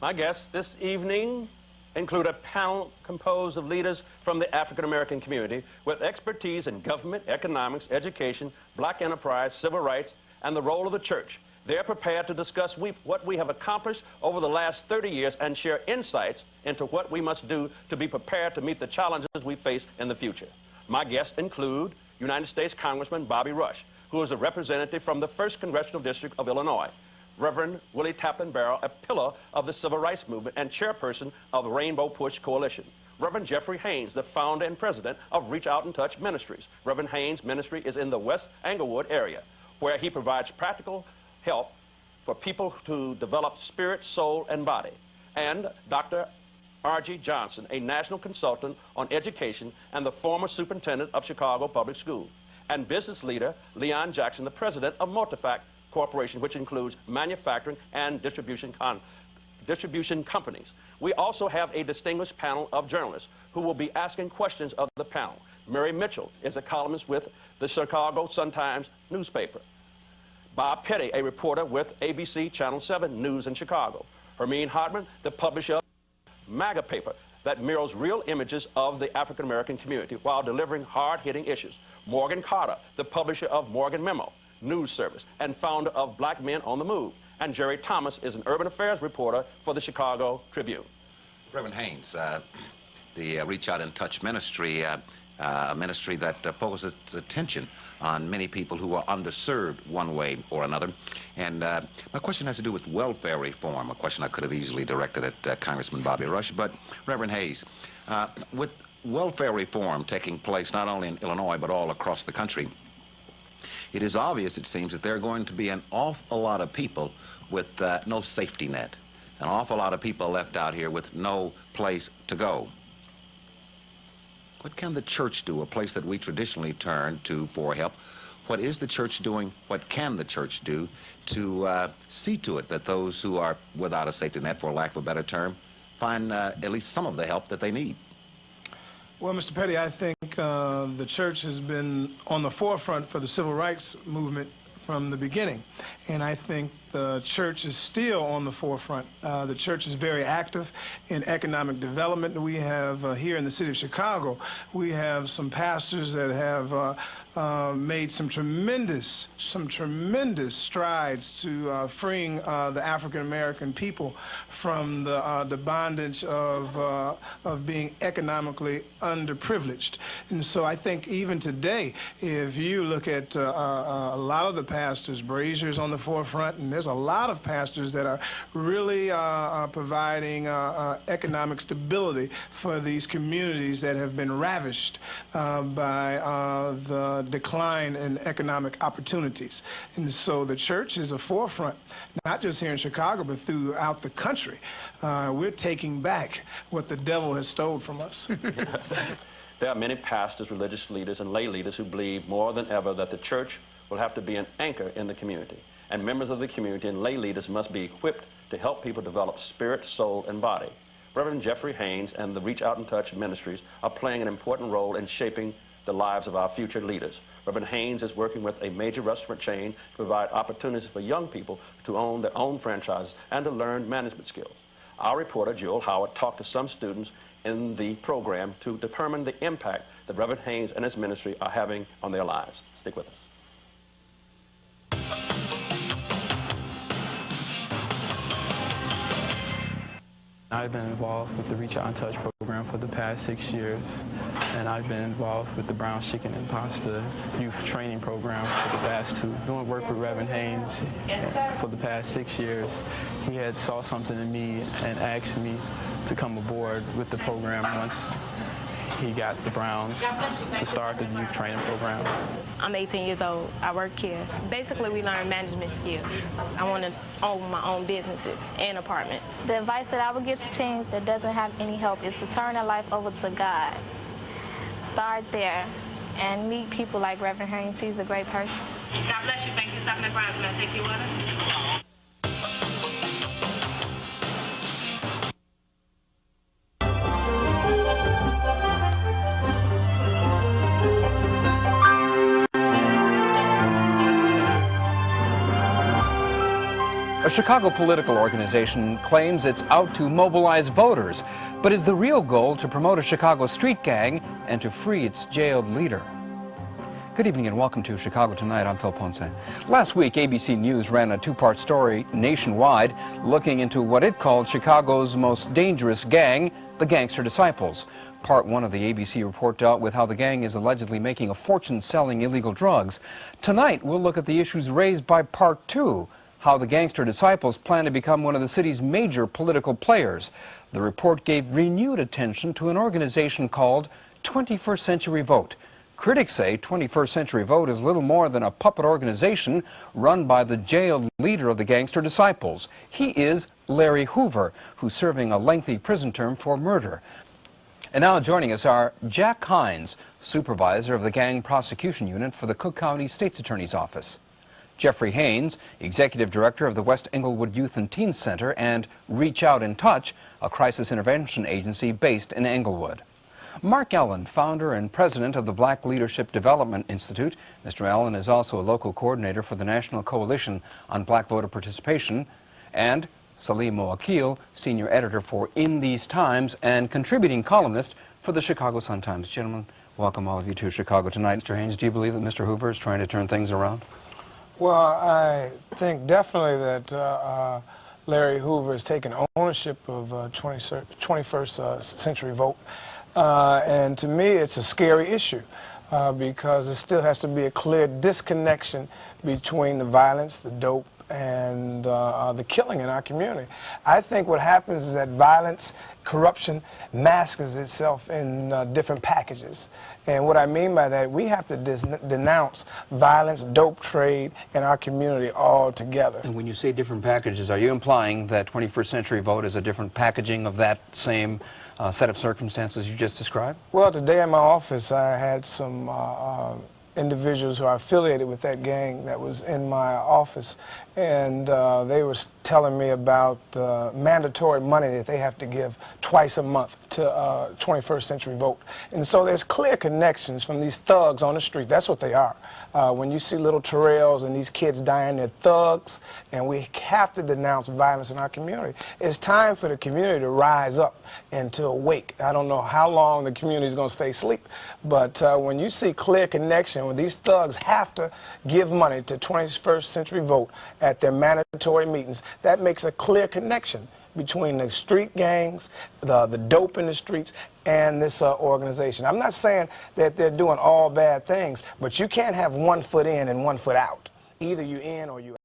My guests this evening include a panel composed of leaders from the African American community with expertise in government, economics, education, black enterprise, civil rights, and the role of the church. They're prepared to discuss what we have accomplished over the last 30 years and share insights into what we must do to be prepared to meet the challenges we face in the future. My guests include United States Congressman Bobby Rush, who is a representative from the 1st Congressional District of Illinois. Reverend Willie Tappan Barrow, a pillar of the Civil Rights Movement and chairperson of the Rainbow Push Coalition. Reverend Jeffrey Haynes, the founder and president of Reach Out and Touch Ministries. Reverend Haynes' ministry is in the West Englewood area, where he provides practical help for people to develop spirit, soul, and body. And Dr. R.G. Johnson, a national consultant on education and the former superintendent of Chicago Public Schools. And business leader Leon Jackson, the president of Multifact Corporation, which includes manufacturing and distribution companies. We also have a distinguished panel of journalists who will be asking questions of the panel. Mary Mitchell is a columnist with the Chicago Sun-Times newspaper. Bob Petty, a reporter with ABC Channel 7 News in Chicago. Hermine Hartman, the publisher of MAGA paper that mirrors real images of the African American community while delivering hard-hitting issues. Morgan Carter, the publisher of Morgan Memo News Service and founder of Black Men on the Move. And Jerry Thomas is an urban affairs reporter for the Chicago Tribune. Reverend Haynes, the Reach Out and Touch ministry, a ministry that focuses its attention on many people who are underserved one way or another. And my question has to do with welfare reform, a question I could have easily directed at Congressman Bobby Rush. But Reverend Haynes, with welfare reform taking place not only in Illinois but all across the country, it is obvious, it seems, that there are going to be an awful lot of people with no safety net, an awful lot of people left out here with no place to go. What can the church do, a place that we traditionally turn to for help? What is the church doing? What can the church do to see to it that those who are without a safety net, for lack of a better term, find at least some of the help that they need? Well, Mr. Petty, I think the church has been on the forefront for the civil rights movement from the beginning. And I think the church is still on the forefront. The church is very active in economic development. We have here in the city of Chicago, we have some pastors that have made some tremendous strides to freeing the African American people from the bondage of being economically underprivileged. And so I think even today, if you look at a lot of the pastors, Brazier's on the forefront, and there's a lot of pastors that are really providing economic stability for these communities that have been ravished by the decline in economic opportunities. And so the church is a forefront, not just here in Chicago, but throughout the country. We're taking back what the devil has stolen from us. There are many pastors, religious leaders, and lay leaders who believe more than ever that the church will have to be an anchor in the community. And members of the community and lay leaders must be equipped to help people develop spirit, soul, and body. Reverend Jeffrey Haynes and the Reach Out and Touch ministries are playing an important role in shaping the lives of our future leaders. Reverend Haynes is working with a major restaurant chain to provide opportunities for young people to own their own franchises and to learn management skills. Our reporter, Jewel Howard, talked to some students in the program to determine the impact that Reverend Haynes and his ministry are having on their lives. Stick with us. I've been involved with the Reach Out and Touch program for the past 6 years, and I've been involved with the Brown Chicken and Pasta youth training program for the past 2. Doing work with Reverend Haynes for the past 6 years. He had saw something in me and asked me to come aboard with the program once he got the Browns to start the youth training program. I'm 18 years old. I work here. Basically, we learn management skills. I want to own my own businesses and apartments. The advice that I would give to teens that doesn't have any help is to turn their life over to God. Start there and meet people like Reverend Haynes. He's a great person. God bless you. Thank you for stopping at Browns. Can I take your order? A Chicago political organization claims it's out to mobilize voters, but is the real goal to promote a Chicago street gang and to free its jailed leader? Good evening and welcome to Chicago Tonight. I'm Phil Ponce. Last week, ABC News ran a two-part story nationwide looking into what it called Chicago's most dangerous gang, the Gangster Disciples. Part one of the ABC report dealt with how the gang is allegedly making a fortune selling illegal drugs. Tonight, we'll look at the issues raised by part two, how the Gangster Disciples plan to become one of the city's major political players. The report gave renewed attention to an organization called 21st Century Vote. Critics say 21st Century Vote is little more than a puppet organization run by the jailed leader of the Gangster Disciples. He is Larry Hoover, who's serving a lengthy prison term for murder. And now joining us are Jeff Haynes, supervisor of the Gang Prosecution Unit for the Cook County State's Attorney's Office; Jeffrey Haynes, executive director of the West Englewood Youth and Teen Center and Reach Out and Touch, a crisis intervention agency based in Englewood; Mark Allen, founder and president of the Black Leadership Development Institute. Mr. Allen is also a local coordinator for the National Coalition on Black Voter Participation; and Salim Moakil, senior editor for In These Times and contributing columnist for the Chicago Sun-Times. Gentlemen, welcome all of you to Chicago Tonight. Mr. Haynes, do you believe that Mr. Hoover is trying to turn things around? Well, I think definitely that Larry Hoover has taken ownership of 21st Century Vote. And to me, it's a scary issue because there still has to be a clear disconnection between the violence, the dope, and the killing in our community. I think what happens is that violence, corruption masks itself in different packages. And what I mean by that, we have to denounce violence, dope trade in our community altogether. And when you say different packages, are you implying that 21st Century Vote is a different packaging of that same set of circumstances you just described? Well, today in my office, I had some individuals who are affiliated with that gang that was in my office, and they were telling me about the mandatory money that they have to give twice a month to 21st Century Vote. And so there's clear connections from these thugs on the street. That's what they are. When you see little Terrells and these kids dying, they're thugs, and we have to denounce violence in our community. It's time for the community to rise up and to awake. I don't know how long the community is going to stay asleep, but when you see clear connection, when these thugs have to give money to 21st Century Vote at their mandatory meetings, that makes a clear connection between the street gangs, the dope in the streets, and this organization. I'm not saying that they're doing all bad things, but you can't have one foot in and one foot out. Either you're in or you're out.